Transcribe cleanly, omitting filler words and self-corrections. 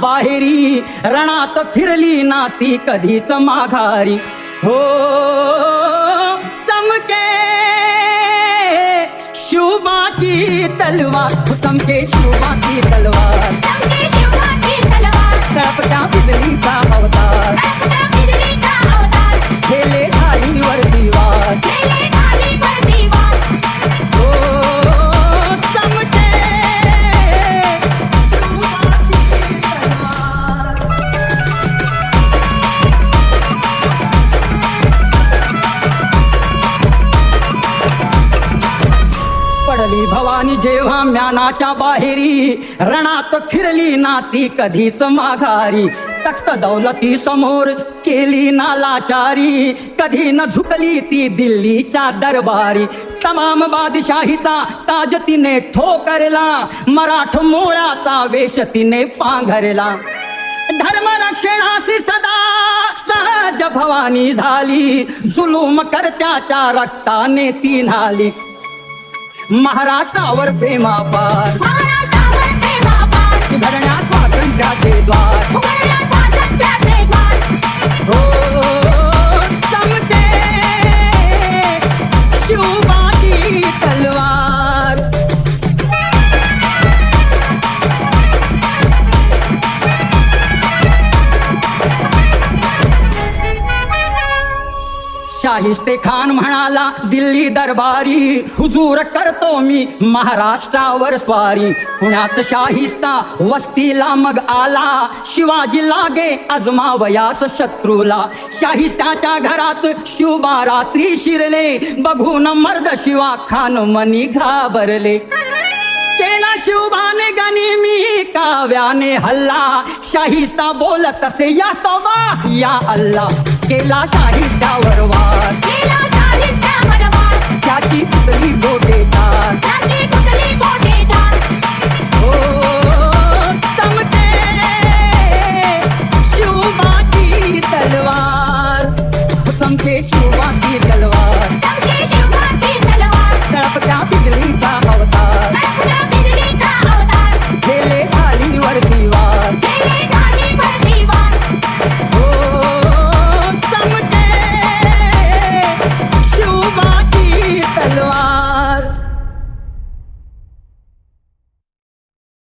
बाहेरी रणात फिरली ना ती कधीच माघारी हो चमके शिवबाची तलवार चमके शिवबाची तलवार तळपत्या बिजलीचा अवतार खेले ढालीवर दिवार पडली भवानी जेव्हा म्यानाच्या बाहेरी रणात फिरली ना ती कधीच माघारी तख्त दौलती समोर केली ना लाचारी कधी न झुकली ती दिल्लीच्या दरबारी तमाम बादशाहीचा ताज तिने ठोकरला मराठ मोळाचा वेश तिने पांघरला धर्मरक्षणासी सदा सहज भवानी झाली जुलूम करत्याच्या रक्ताने ती न्हाली महाराष्ट्रावर प्रेमापार उघडण्या स्वातंत्र्याचे द्वार हो चमके शिवबाची तलवार शाहिस्ते खान म्हणाला दिल्ली दरबारी हुजूर करतो मी महाराष्ट्रावर स्वारी पुण्यात शाहिस्ता वस्तीला मग आला शिवाजी लागे अजमावयास शत्रूला शाहिस्त्याच्या घरात शिवबा रात्री शिरले बघून मर्द शिवा खान मनी घाबरले केला शिवबाने गनिमी काव्याने हल्ला शाहिस्ता बोलत असे या तोबा या अल्लाह केला शाहिस्त्यावर वार